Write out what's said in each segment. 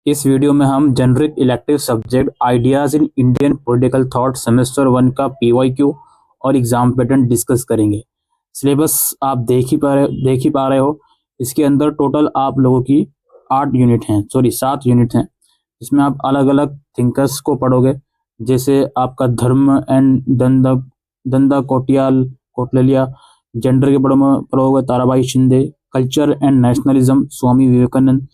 इस वीडियो में हम generic elective subject ideas in Indian political thought semester 1 का पीवाईक्यू और एग्जाम पैटर्न डिस्कस करेंगे। सिलेबस आप देख ही पा रहे हो। इसके अंदर टोटल आप लोगों की 7 यूनिट हैं। इसमें आप अलग अलग थिंकर्स को पढ़ोगे, जैसे आपका धर्म एंड दंदा कोटलिया, जेंडर के पढ़ोगे Tarabai Shinde, culture and nationalism Swami Vivekananda,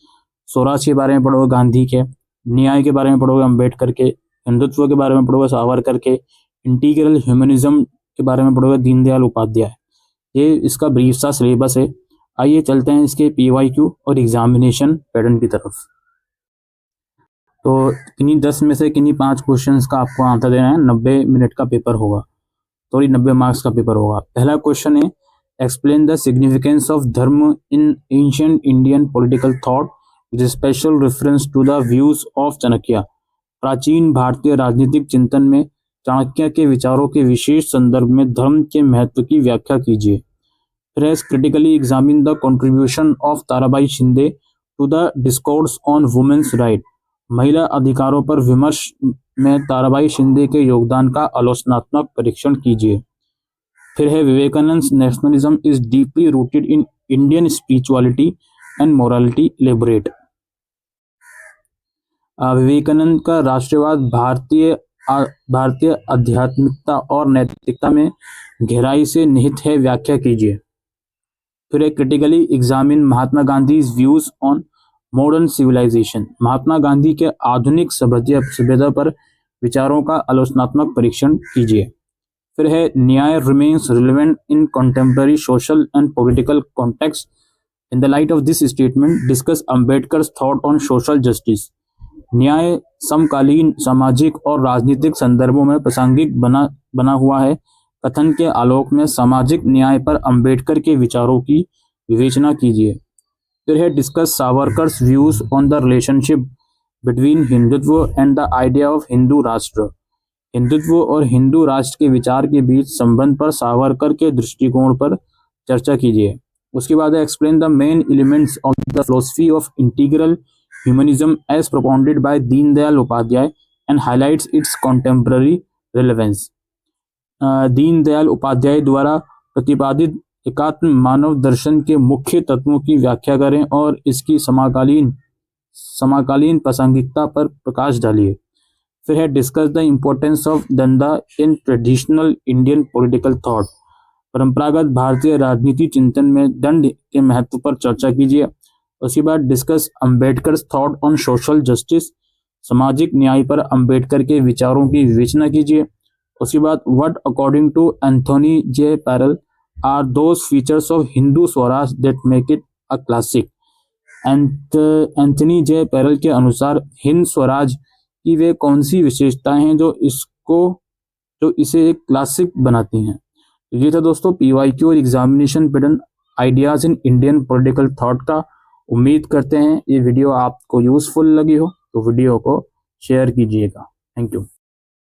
Swaraj के बारे में पढ़ोगे गांधी के, न्याय के बारे में पढ़ोगे अम्बेडकर के, हिंदुत्व के बारे में पढ़ोगे सावरकर के, इंटीग्रल ह्यूमनिज्म के बारे में पढ़ोगे दीनदयाल उपाध्याय। ये इसका ब्रीफ सा सिलेबस है। आइए चलते हैं इसके पीवाईक्यू और एग्जामिनेशन पैटर्न की तरफ। तो किन्हीं 10 में से किन्हीं 5 क्वेश्चंस का आपको आंसर देना है। 90 मिनट का पेपर होगा, 90 मार्क्स का पेपर होगा। पहला क्वेश्चन है, explain the significance of dharma in ancient Indian political thought with special reference to the views of Chanakya. प्राचीन भारतीय राजनीतिक चिंतन में चाणक्य के विचारों के विशेष संदर्भ में धर्म के महत्व की व्याख्या कीजिए। फिर critically examine the contribution of Tarabai Shinde to the discourse on women's right. महिला अधिकारों पर विमर्श में ताराबाई शिंदे के योगदान का आलोचनात्मक परीक्षण कीजिए। फिर है, Vivekananda nationalism is deeply rooted in Indian spirituality and morality elaborate. Vivekananda का राष्ट्रवाद भारतीय आध्यात्मिकता और नैतिकता में गहराई से निहित है, व्याख्या कीजिए। फिर है, critically examine Mahatma Gandhi views on modern civilisation. Mahatma Gandhi के आधुनिक सभ्यता पर विचारों का आलोचनात्मक परीक्षण कीजिए। फिर है, nyaya remains relevant in contemporary social and political context. In the light of this statement discuss Ambedkar's thought on social justice. न्याय समकालीन सामाजिक और राजनीतिक संदर्भों में प्रासंगिक बना हुआ है। कथन के आलोक में सामाजिक न्याय पर अम्बेडकर के विचारों की विवेचना कीजिए। फिर है, discuss Savarkar's views on the relationship between Hindutva and the idea of Hindu Rashtra. Hindutva और हिंदू राष्ट्र के विचार के बीच संबंध पर सावरकर के दृष्टिकोण पर चर्चा कीजिए। उसके बाद explain the main elements of the philosophy of integral humanism as propounded by Deendayal Upadhyaya and highlights its contemporary relevance. Deendayal Upadhyaya द्वारा प्रतिपादित एकात्म मानव दर्शन के मुख्य तत्वों की व्याख्या करें और इसकी समकालीन प्रासंगिकता पर प्रकाश डालिए। फिर है, discuss the importance of danda in traditional Indian political thought. परंपरागत भारतीय राजनीति चिंतन में दंड के महत्व पर चर्चा कीजिए। उसके बाद discuss Ambedkar thought on social justice. सामाजिक न्याय पर अम्बेडकर के विचारों की विवेचना कीजिए। उसके बाद what according to Anthony J Parel are those features of Hindu Swaraj that make it a classic. Anthony J Parel के अनुसार हिंद स्वराज कि वे कौन सी विशेषताएं हैं जो इसे एक क्लासिक बनाती हैं। ये था दोस्तों पीवाईक्यू और examination pattern ideas in Indian political thought का। उम्मीद करते हैं ये वीडियो आपको यूजफुल लगी हो, तो वीडियो को शेयर कीजिएगा। Thank you.